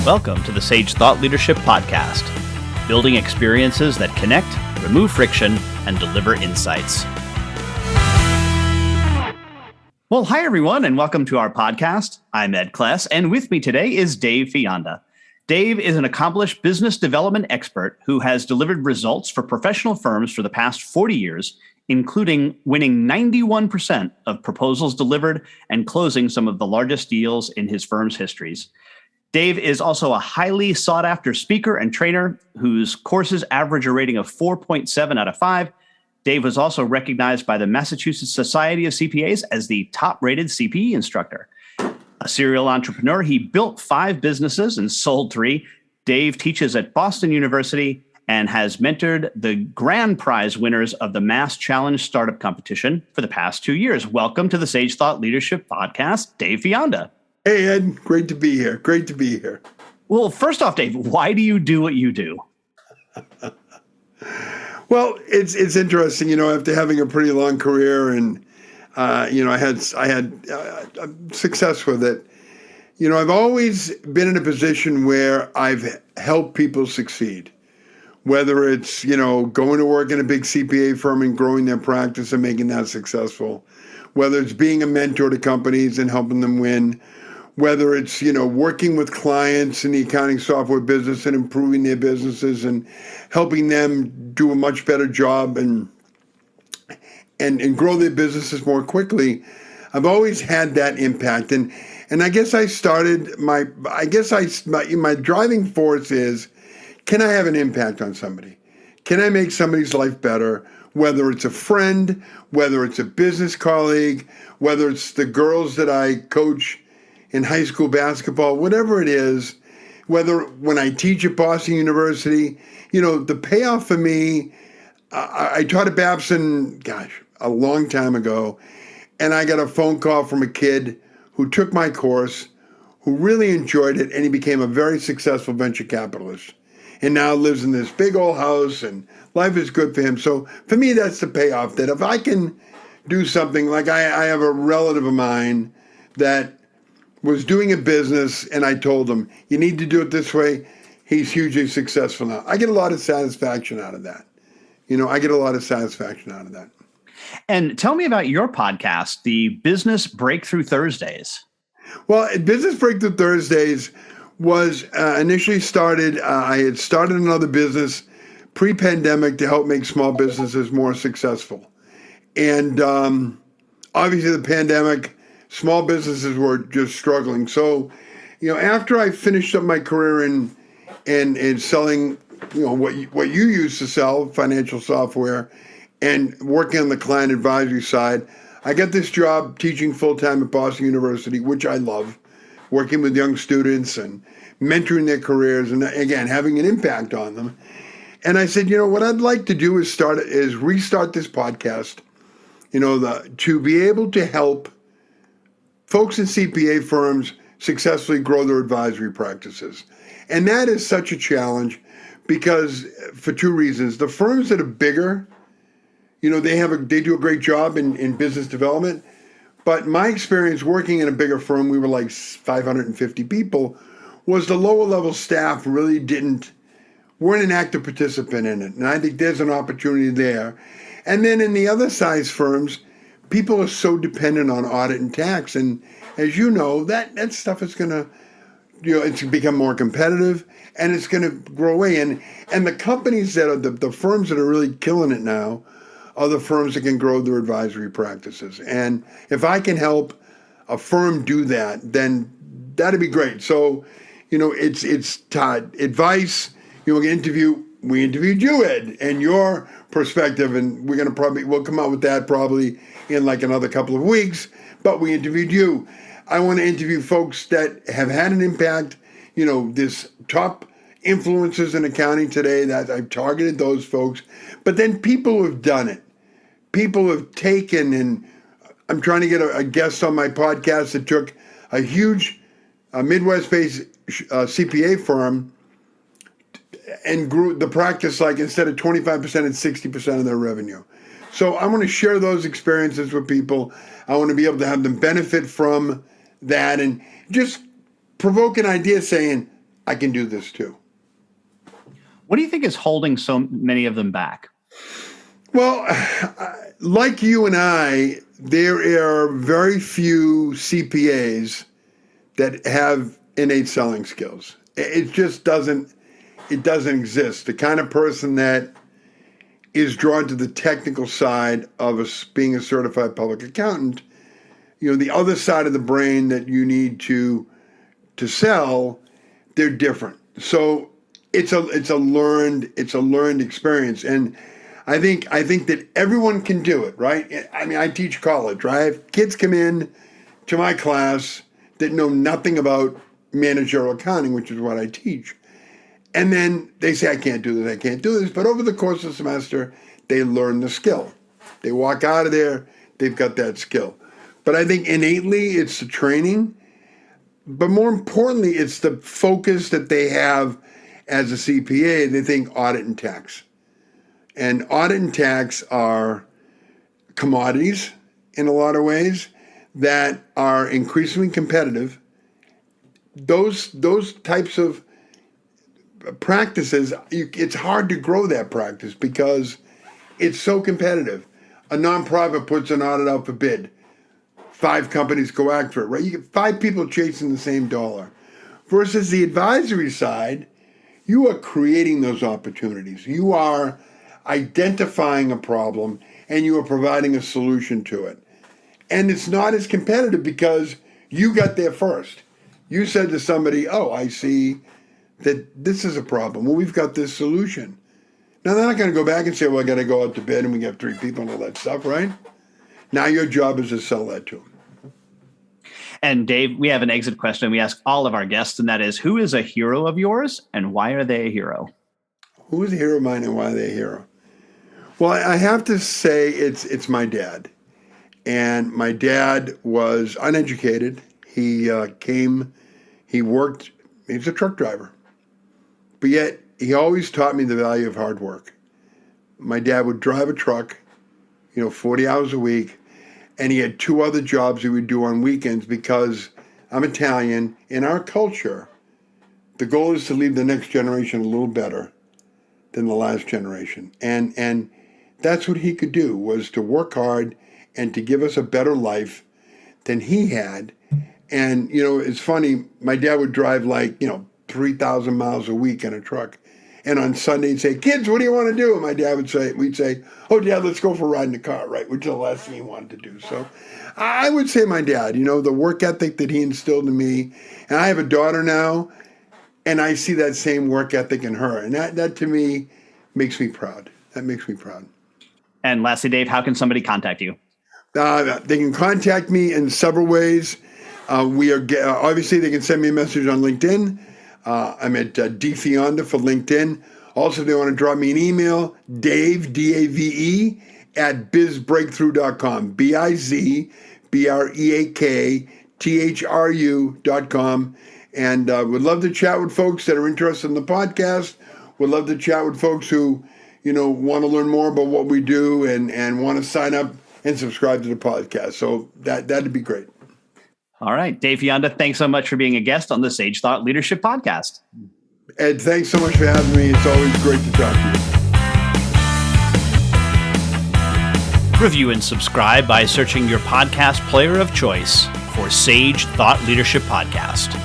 Welcome to the Sage Thought Leadership Podcast, building experiences that connect, remove friction, and deliver insights. Well, hi, everyone, and welcome to our podcast. I'm Ed Kless, and with me today is Dave Fionda. Dave is an accomplished business development expert who has delivered results for professional firms for the past 40 years, including winning 91% of proposals delivered and closing some of the largest deals in his firm's histories. Dave is also a highly sought-after speaker and trainer whose courses average a rating of 4.7 out of 5. Dave was also recognized by the Massachusetts Society of CPAs as the top-rated CPE instructor. A serial entrepreneur, he built 5 businesses and sold 3. Dave teaches at Boston University and has mentored the grand prize winners of the Mass Challenge Startup Competition for the past 2 years. Welcome to the Sage Thought Leadership Podcast, Dave Fionda. Hey, Ed. Great to be here. Great to be here. Well, first off, Dave, why do you do what you do? Well, it's interesting, after having a pretty long career and, I had success with it. I've always been in a position where I've helped people succeed. Whether it's, going to work in a big CPA firm and growing their practice and making that successful, whether it's being a mentor to companies and helping them win, whether it's, working with clients in the accounting software business and improving their businesses and helping them do a much better job and grow their businesses more quickly. I've always had that impact. And I guess I started my driving force is, can I have an impact on somebody? Can I make somebody's life better? Whether it's a friend, whether it's a business colleague, whether it's the girls that I coach in high school basketball, whatever it is, whether when I teach at Boston University, the payoff for me, I taught at Babson, a long time ago, and I got a phone call from a kid who took my course, who really enjoyed it, and he became a very successful venture capitalist. And now lives in this big old house, and life is good for him. So for me, that's the payoff, that if I can do something, like I have a relative of mine that was doing a business, and I told him, you need to do it this way. He's hugely successful now. I get a lot of satisfaction out of that. And tell me about your podcast, the Business Breakthrough Thursdays. Well, Business Breakthrough Thursdays was initially started, I had started another business pre-pandemic to help make small businesses more successful. And obviously the pandemic, small businesses were just struggling. So, after I finished up my career in selling, what you used to sell, financial software, and working on the client advisory side, I got this job teaching full-time at Boston University, which I love, working with young students and mentoring their careers and, again, having an impact on them. And I said, what I'd like to do is restart this podcast, to be able to help folks in CPA firms successfully grow their advisory practices. And that is such a challenge because for 2 reasons. The firms that are bigger, they do a great job in business development. But my experience working in a bigger firm, we were like 550 people, was the lower level staff really weren't an active participant in it. And I think there's an opportunity there. And then in the other size firms, people are so dependent on audit and tax. And as you know, that stuff is going to, it's become more competitive and it's going to grow away. And the companies that are the firms that are really killing it now are the firms that can grow their advisory practices. And if I can help a firm do that, then that'd be great. So, it's advice. We interviewed you, Ed, and your perspective, and we'll come out with that probably in like another couple of weeks, but we interviewed you. I want to interview folks that have had an impact, this top influencers in accounting today, that I've targeted those folks, but then people who have done it. People have taken, and I'm trying to get a guest on my podcast that took a huge Midwest-based CPA firm and grew the practice, like instead of 25%, it's 60% of their revenue. So I want to share those experiences with people. I want to be able to have them benefit from that and just provoke an idea saying, I can do this too. What do you think is holding so many of them back? Well, like you and I, there are very few CPAs that have innate selling skills. It just doesn't exist. The kind of person that is drawn to the technical side of being a certified public accountant, the other side of the brain that you need to sell, they're different. So it's a learned experience. And I think that everyone can do it, right? I mean, I teach college, right? I have kids come in to my class that know nothing about managerial accounting, which is what I teach. And then they say, I can't do this. But over the course of the semester, they learn the skill. They walk out of there, they've got that skill. But I think innately it's the training. But more importantly, it's the focus that they have as a CPA. They think audit and tax. And audit and tax are commodities in a lot of ways that are increasingly competitive. Those types of practices, it's hard to grow that practice because it's so competitive. A nonprofit puts an audit out for bid. 5 companies go after it, right? You get 5 people chasing the same dollar. Versus the advisory side, you are creating those opportunities. You are identifying a problem and you are providing a solution to it. And it's not as competitive because you got there first. You said to somebody, oh, I see that this is a problem. Well, we've got this solution. Now, they're not going to go back and say, well, I got to go out to bid and we got 3 people and all that stuff, right? Now your job is to sell that to them. And Dave, we have an exit question we ask all of our guests, and that is, who is a hero of yours and why are they a hero? Who is a hero of mine and why are they a hero? Well, I have to say it's my dad. And my dad was uneducated. He worked, he was a truck driver. But yet, he always taught me the value of hard work. My dad would drive a truck, 40 hours a week, and he had 2 other jobs he would do on weekends because I'm Italian. In our culture, the goal is to leave the next generation a little better than the last generation. And that's what he could do, was to work hard and to give us a better life than he had. And, it's funny, my dad would drive 3,000 miles a week in a truck. And on Sunday, he'd say, kids, what do you want to do? And my dad we'd say, oh, Dad, let's go for a ride in the car, right? Which is the last thing he wanted to do. So I would say my dad, the work ethic that he instilled in me. And I have a daughter now, and I see that same work ethic in her. And that to me makes me proud. That makes me proud. And lastly, Dave, how can somebody contact you? They can contact me in several ways. Obviously, they can send me a message on LinkedIn. I'm at Dave Fionda for LinkedIn. Also, if they want to drop me an email, Dave, D-A-V-E, at bizbreakthrough.com, bizbreakthrough.com. And would love to chat with folks that are interested in the podcast. Would love to chat with folks who, want to learn more about what we do and want to sign up and subscribe to the podcast. So that'd be great. All right. Dave Fionda, thanks so much for being a guest on the Sage Thought Leadership Podcast. Ed, thanks so much for having me. It's always great to talk to you. Review and subscribe by searching your podcast player of choice for Sage Thought Leadership Podcast.